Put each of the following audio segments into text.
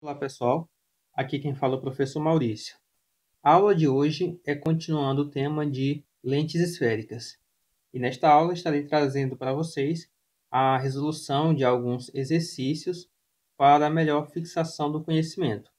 Olá pessoal, aqui quem fala é o professor Maurício. A aula de hoje é continuando o tema de lentes esféricas. E nesta aula estarei trazendo para vocês a resolução de alguns exercícios para a melhor fixação do conhecimento.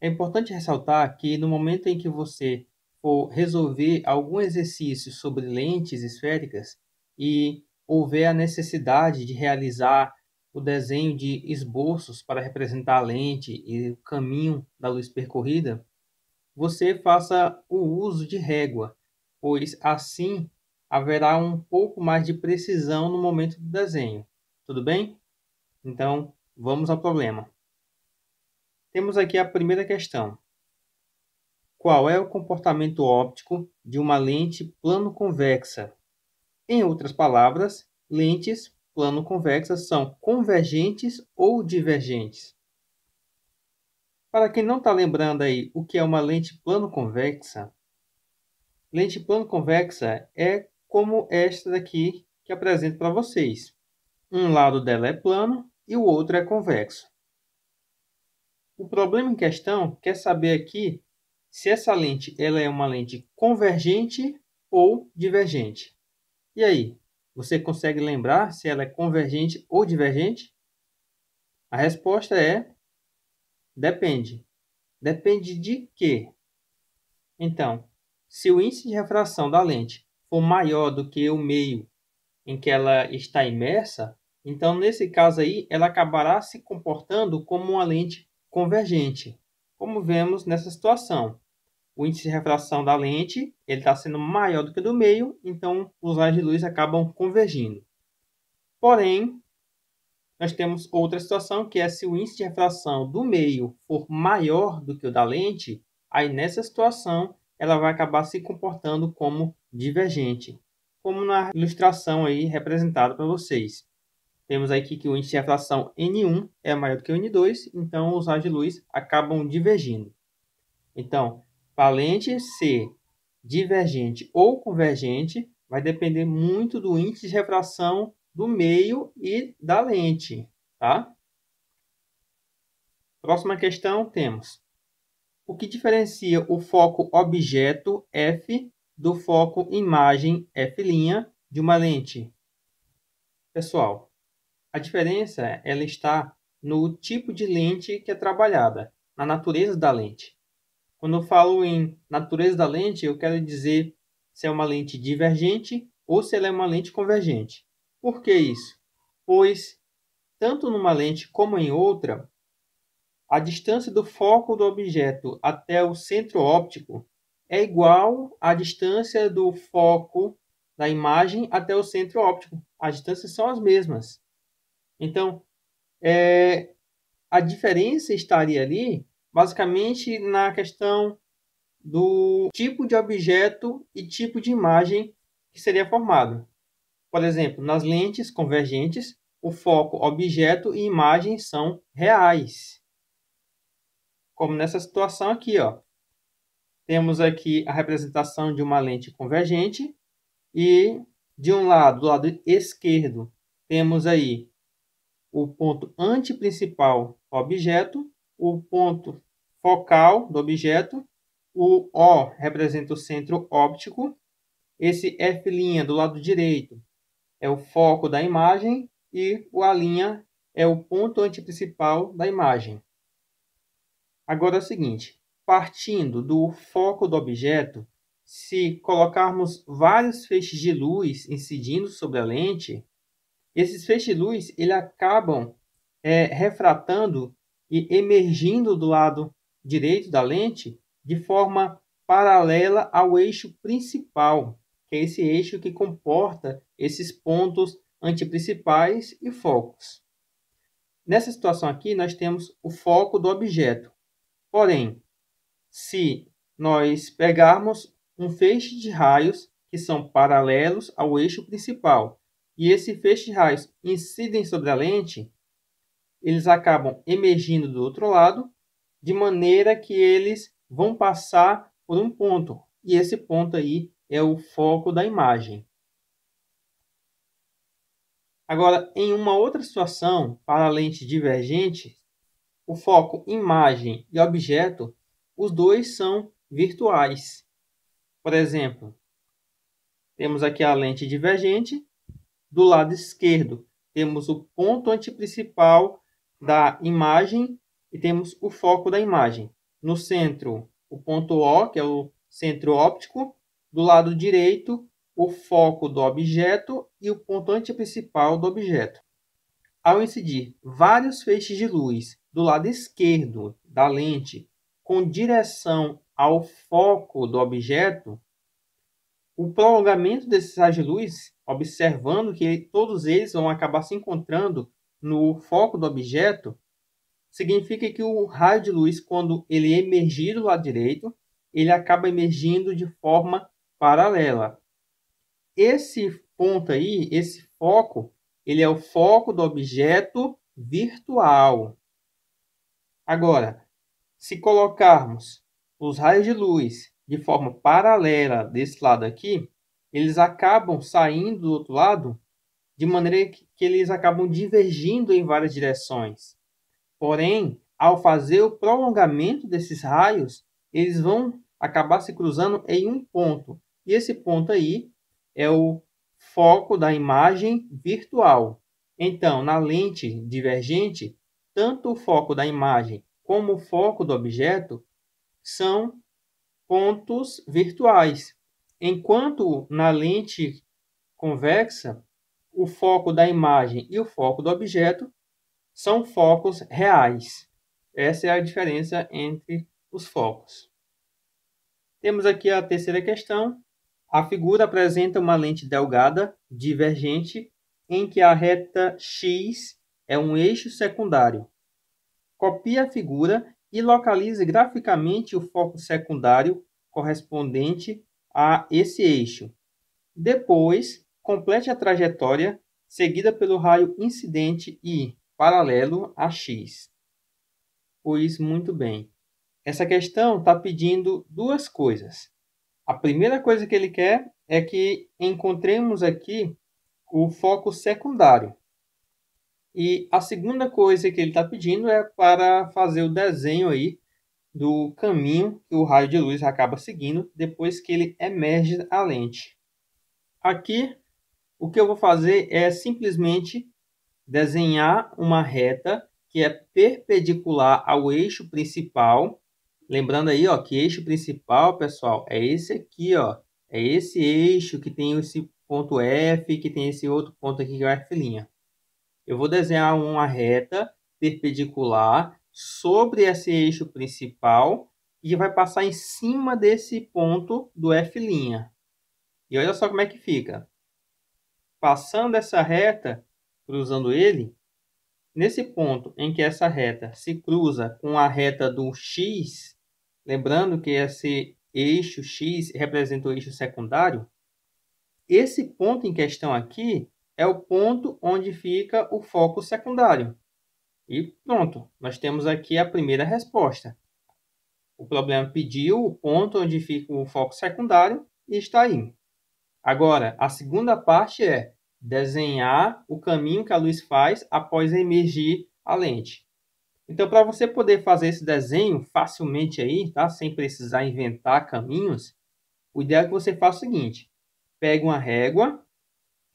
É importante ressaltar que no momento em que você for resolver algum exercício sobre lentes esféricas e houver a necessidade de realizar o desenho de esboços para representar a lente e o caminho da luz percorrida, você faça o uso de régua, pois assim haverá um pouco mais de precisão no momento do desenho. Tudo bem? Então, vamos ao problema. Temos aqui a primeira questão. Qual é o comportamento óptico de uma lente plano-convexa? Em outras palavras, lentes plano-convexas são convergentes ou divergentes? Para quem não está lembrando aí o que é uma lente plano-convexa, lente plano-convexa é como esta daqui que apresento para vocês. Um lado dela é plano e o outro é convexo. O problema em questão quer saber aqui se essa lente ela é uma lente convergente ou divergente. E aí, você consegue lembrar se ela é convergente ou divergente? A resposta é depende. Depende de quê? Então, se o índice de refração da lente for maior do que o meio em que ela está imersa, então nesse caso aí ela acabará se comportando como uma lente convergente, como vemos nessa situação. O índice de refração da lente está sendo maior do que o do meio, então os raios de luz acabam convergindo. Porém, nós temos outra situação, que é se o índice de refração do meio for maior do que o da lente, aí nessa situação ela vai acabar se comportando como divergente, como na ilustração aí representada para vocês. Temos aqui que o índice de refração N1 é maior do que o N2, então os raios de luz acabam divergindo. Então, para a lente ser divergente ou convergente, vai depender muito do índice de refração do meio e da lente, tá? Próxima questão temos: o que diferencia o foco objeto f do foco imagem f' de uma lente? Pessoal, a diferença ela está no tipo de lente que é trabalhada, na natureza da lente. Quando eu falo em natureza da lente, eu quero dizer se é uma lente divergente ou se ela é uma lente convergente. Por que isso? Pois, tanto numa lente como em outra, a distância do foco do objeto até o centro óptico é igual à distância do foco da imagem até o centro óptico. As distâncias são as mesmas. Então, a diferença estaria ali basicamente na questão do tipo de objeto e tipo de imagem que seria formado. Por exemplo, nas lentes convergentes, o foco, objeto e imagem são reais. Como nessa situação aqui, ó. Temos aqui a representação de uma lente convergente e de um lado, do lado esquerdo, temos aí o ponto antiprincipal do objeto, o ponto focal do objeto, o O representa o centro óptico, esse F' do lado direito é o foco da imagem e o A' é o ponto antiprincipal da imagem. Agora é o seguinte, partindo do foco do objeto, se colocarmos vários feixes de luz incidindo sobre a lente, esses feixes de luz eles acabam refratando e emergindo do lado direito da lente de forma paralela ao eixo principal, que é esse eixo que comporta esses pontos antiprincipais e focos. Nessa situação aqui, nós temos o foco do objeto. Porém, se nós pegarmos um feixe de raios que são paralelos ao eixo principal e esse feixe de raios incidem sobre a lente, eles acabam emergindo do outro lado, de maneira que eles vão passar por um ponto. E esse ponto aí é o foco da imagem. Agora, em uma outra situação, para a lente divergente, o foco imagem e objeto, os dois são virtuais. Por exemplo, temos aqui a lente divergente. Do lado esquerdo, temos o ponto antiprincipal da imagem e temos o foco da imagem. No centro, o ponto O, que é o centro óptico. Do lado direito, o foco do objeto e o ponto antiprincipal do objeto. Ao incidir vários feixes de luz do lado esquerdo da lente com direção ao foco do objeto, o prolongamento desses raios de luz, observando que todos eles vão acabar se encontrando no foco do objeto, significa que o raio de luz, quando ele emergir do lado direito, ele acaba emergindo de forma paralela. Esse ponto aí, esse foco, ele é o foco do objeto virtual. Agora, se colocarmos os raios de luz de forma paralela desse lado aqui, eles acabam saindo do outro lado de maneira que eles acabam divergindo em várias direções. Porém, ao fazer o prolongamento desses raios, eles vão acabar se cruzando em um ponto. E esse ponto aí é o foco da imagem virtual. Então, na lente divergente, tanto o foco da imagem como o foco do objeto são pontos virtuais, enquanto na lente convexa, o foco da imagem e o foco do objeto são focos reais. Essa é a diferença entre os focos. Temos aqui a terceira questão. A figura apresenta uma lente delgada divergente em que a reta X é um eixo secundário. Copie a figura e localize graficamente o foco secundário correspondente a esse eixo. Depois, complete a trajetória seguida pelo raio incidente e paralelo a X. Pois muito bem. Essa questão está pedindo duas coisas. A primeira coisa que ele quer é que encontremos aqui o foco secundário. E a segunda coisa que ele está pedindo é para fazer o desenho aí do caminho que o raio de luz acaba seguindo depois que ele emerge a lente. Aqui, o que eu vou fazer é simplesmente desenhar uma reta que é perpendicular ao eixo principal. Lembrando aí, ó, que eixo principal, pessoal, é esse aqui, ó. É esse eixo que tem esse ponto F, que tem esse outro ponto aqui que é o F'. Eu vou desenhar uma reta perpendicular sobre esse eixo principal e vai passar em cima desse ponto do F'. E olha só como é que fica. Passando essa reta, cruzando ele, nesse ponto em que essa reta se cruza com a reta do X, lembrando que esse eixo X representa o eixo secundário, esse ponto em questão aqui é o ponto onde fica o foco secundário. E pronto, nós temos aqui a primeira resposta. O problema pediu o ponto onde fica o foco secundário e está aí. Agora, a segunda parte é desenhar o caminho que a luz faz após emergir a lente. Então, para você poder fazer esse desenho facilmente aí, tá? Sem precisar inventar caminhos, o ideal é que você faça o seguinte: pegue uma régua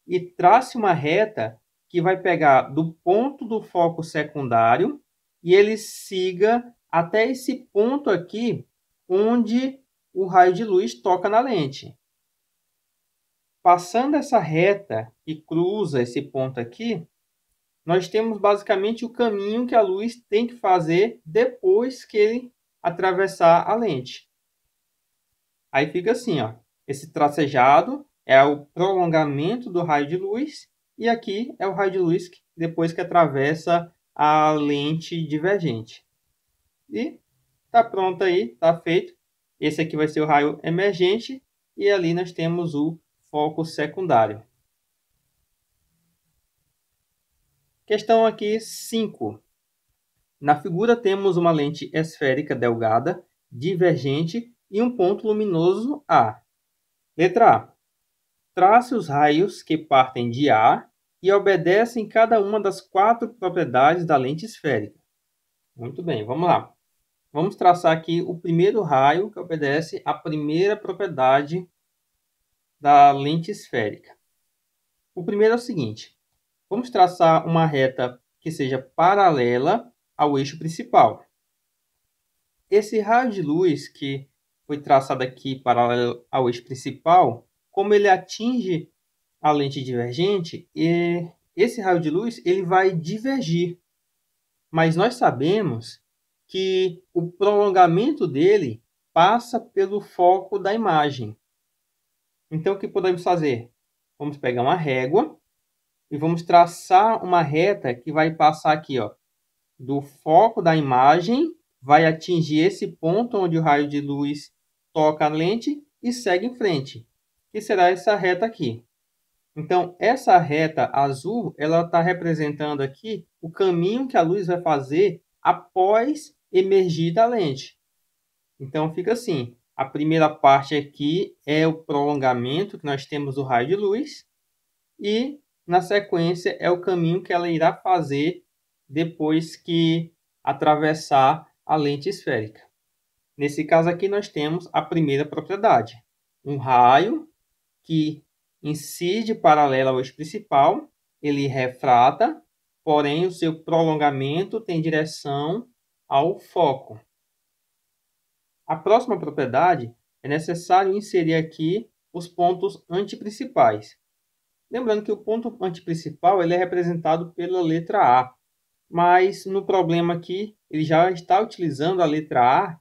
e trace uma reta que vai pegar do ponto do foco secundário e ele siga até esse ponto aqui onde o raio de luz toca na lente. Passando essa reta que cruza esse ponto aqui, nós temos basicamente o caminho que a luz tem que fazer depois que ele atravessar a lente. Aí fica assim, ó. Esse tracejado é o prolongamento do raio de luz e aqui é o raio de luz depois que atravessa a lente divergente. E tá pronto aí, tá feito. Esse aqui vai ser o raio emergente e ali nós temos o foco secundário. Questão aqui 5. Na figura temos uma lente esférica delgada, divergente e um ponto luminoso A. Letra A. Trace os raios que partem de A e obedecem cada uma das 4 propriedades da lente esférica. Muito bem, vamos lá. Vamos traçar aqui o primeiro raio que obedece à primeira propriedade da lente esférica. O primeiro é o seguinte: vamos traçar uma reta que seja paralela ao eixo principal. Esse raio de luz que foi traçado aqui paralelo ao eixo principal, como ele atinge a lente divergente, esse raio de luz ele vai divergir. Mas nós sabemos que o prolongamento dele passa pelo foco da imagem. Então, o que podemos fazer? Vamos pegar uma régua e vamos traçar uma reta que vai passar aqui, ó, do foco da imagem, vai atingir esse ponto onde o raio de luz toca a lente e segue em frente, que será essa reta aqui. Então, essa reta azul, ela está representando aqui o caminho que a luz vai fazer após emergir da lente. Então, fica assim. A primeira parte aqui é o prolongamento que nós temos do raio de luz. E, na sequência, é o caminho que ela irá fazer depois que atravessar a lente esférica. Nesse caso aqui, nós temos a primeira propriedade. Um raio que incide paralelo ao eixo principal, ele refrata, porém o seu prolongamento tem direção ao foco. A próxima propriedade é necessário inserir aqui os pontos antiprincipais. Lembrando que o ponto antiprincipal ele é representado pela letra A, mas no problema aqui ele já está utilizando a letra A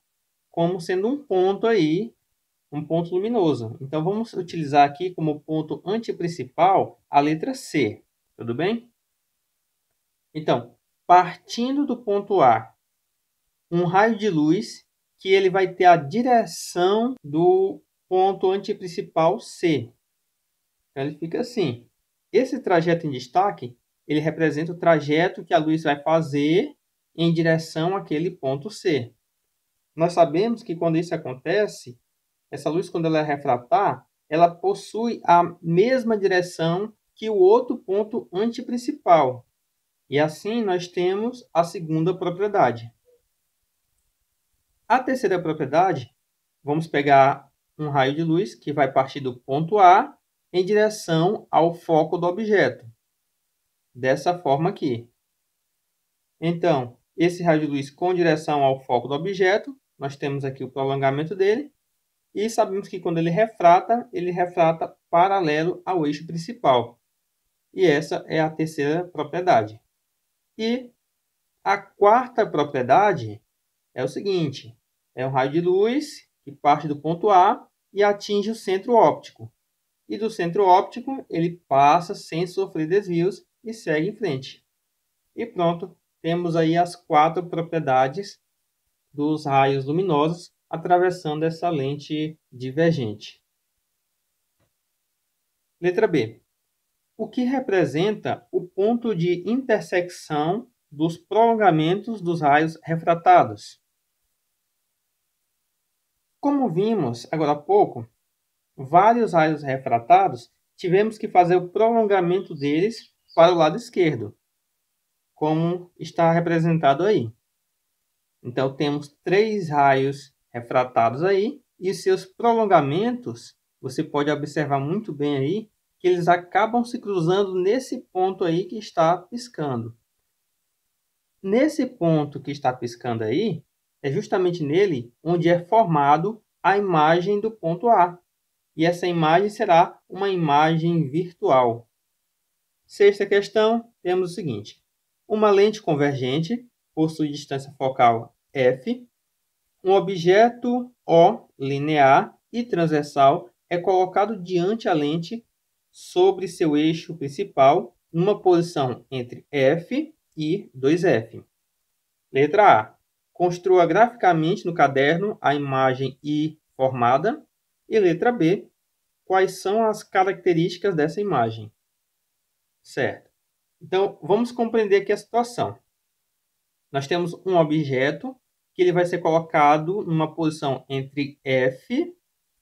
como sendo um ponto aí, um ponto luminoso. Então, vamos utilizar aqui como ponto antiprincipal a letra C. Tudo bem? Então, partindo do ponto A, um raio de luz que ele vai ter a direção do ponto antiprincipal C. Então, ele fica assim. Esse trajeto em destaque, ele representa o trajeto que a luz vai fazer em direção àquele ponto C. Nós sabemos que quando isso acontece, essa luz, quando ela refratar, ela possui a mesma direção que o outro ponto antiprincipal. E assim nós temos a segunda propriedade. A terceira propriedade, vamos pegar um raio de luz que vai partir do ponto A em direção ao foco do objeto. Dessa forma aqui. Então, esse raio de luz com direção ao foco do objeto, nós temos aqui o prolongamento dele. E sabemos que quando ele refrata paralelo ao eixo principal. E essa é a terceira propriedade. E a quarta propriedade é o seguinte: é um raio de luz que parte do ponto A e atinge o centro óptico. E do centro óptico ele passa sem sofrer desvios e segue em frente. E pronto, temos aí as quatro propriedades dos raios luminosos atravessando essa lente divergente. Letra B. O que representa o ponto de intersecção dos prolongamentos dos raios refratados? Como vimos agora há pouco, vários raios refratados tivemos que fazer o prolongamento deles para o lado esquerdo, como está representado aí. Então, temos 3 raios refratados aí, e seus prolongamentos, você pode observar muito bem aí, que eles acabam se cruzando nesse ponto aí que está piscando. Nesse ponto que está piscando aí, é justamente nele onde é formado a imagem do ponto A. E essa imagem será uma imagem virtual. Sexta questão, temos o seguinte. Uma lente convergente possui distância focal f. Um objeto O linear e transversal é colocado diante a lente sobre seu eixo principal numa posição entre F e 2F. Letra A. Construa graficamente no caderno a imagem I formada. E letra B. Quais são as características dessa imagem? Certo. Então, vamos compreender aqui a situação. Nós temos um objeto que ele vai ser colocado numa posição entre F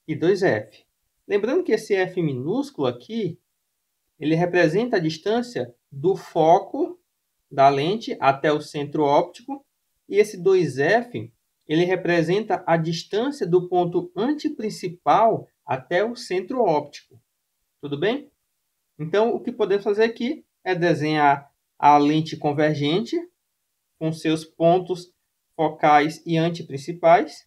e 2F. Lembrando que esse F minúsculo aqui, ele representa a distância do foco da lente até o centro óptico E esse 2F, ele representa a distância do ponto antiprincipal até o centro óptico. Tudo bem? Então, o que podemos fazer aqui é desenhar a lente convergente com seus pontos focais e antiprincipais.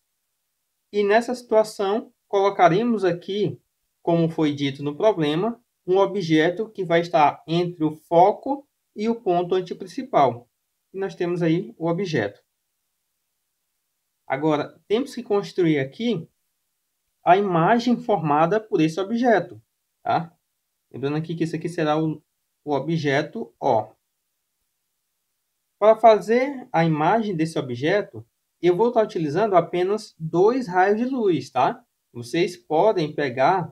E nessa situação, colocaremos aqui, como foi dito no problema, um objeto que vai estar entre o foco e o ponto antiprincipal. E nós temos aí o objeto. Agora, temos que construir aqui a imagem formada por esse objeto. Tá? Lembrando aqui que isso aqui será o objeto O. Para fazer a imagem desse objeto, eu vou estar utilizando apenas 2 raios de luz. Tá? Vocês podem pegar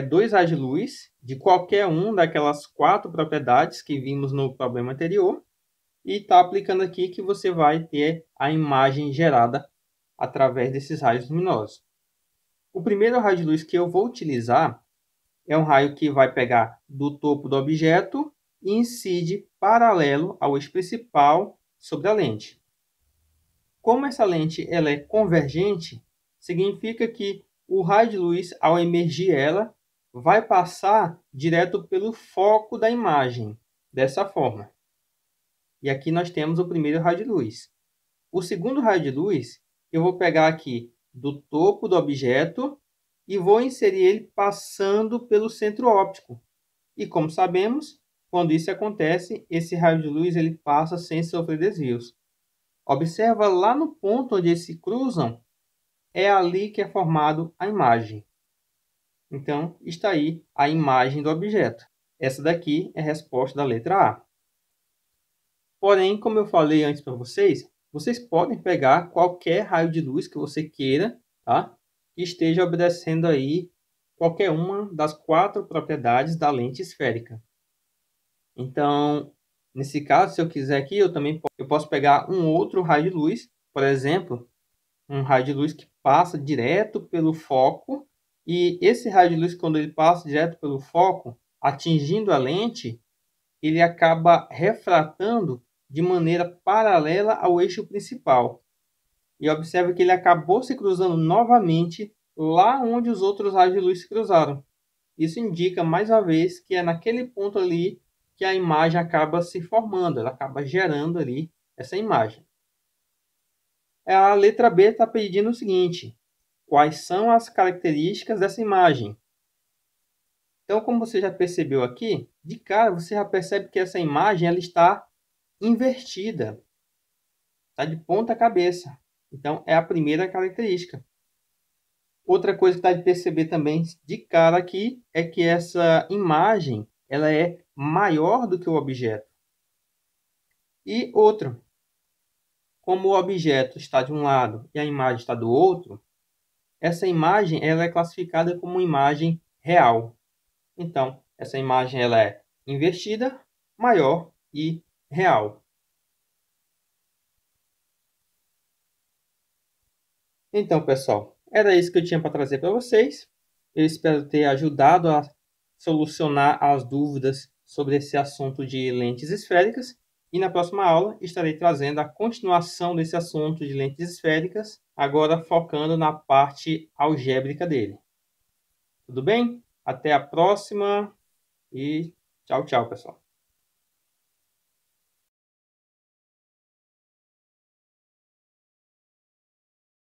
2 raios de luz de qualquer um daquelas 4 propriedades que vimos no problema anterior e está aplicando aqui que você vai ter a imagem gerada através desses raios luminosos. O primeiro raio de luz que eu vou utilizar é um raio que vai pegar do topo do objeto e incide paralelo ao eixo principal sobre a lente. Como essa lente ela é convergente, significa que o raio de luz, ao emergir ela, vai passar direto pelo foco da imagem, dessa forma. E aqui nós temos o primeiro raio de luz. O segundo raio de luz, eu vou pegar aqui do topo do objeto e vou inserir ele passando pelo centro óptico. E como sabemos, quando isso acontece, esse raio de luz ele passa sem sofrer desvios. Observa lá no ponto onde eles se cruzam, é ali que é formado a imagem. Então, está aí a imagem do objeto. Essa daqui é a resposta da letra A. Porém, como eu falei antes para vocês, vocês podem pegar qualquer raio de luz que você queira, tá? Que esteja obedecendo aí qualquer uma das 4 propriedades da lente esférica. Então, nesse caso, se eu quiser aqui, eu posso pegar um outro raio de luz, por exemplo, um raio de luz que passa direto pelo foco, e esse raio de luz, quando ele passa direto pelo foco, atingindo a lente, ele acaba refratando de maneira paralela ao eixo principal. E observe que ele acabou se cruzando novamente lá onde os outros raios de luz se cruzaram. Isso indica, mais uma vez, que é naquele ponto ali que a imagem acaba se formando, ela acaba gerando ali essa imagem. A letra B está pedindo o seguinte: quais são as características dessa imagem? Então, como você já percebeu aqui, de cara você já percebe que essa imagem ela está invertida, está de ponta cabeça. Então, é a primeira característica. Outra coisa que está de perceber também de cara aqui é que essa imagem ela é maior do que o objeto. E outra, como o objeto está de um lado e a imagem está do outro, essa imagem ela é classificada como uma imagem real. Então, essa imagem ela é invertida, maior e real. Então, pessoal, era isso que eu tinha para trazer para vocês. Eu espero ter ajudado a solucionar as dúvidas sobre esse assunto de lentes esféricas. E na próxima aula estarei trazendo a continuação desse assunto de lentes esféricas, agora focando na parte algébrica dele. Tudo bem? Até a próxima e tchau, tchau, pessoal.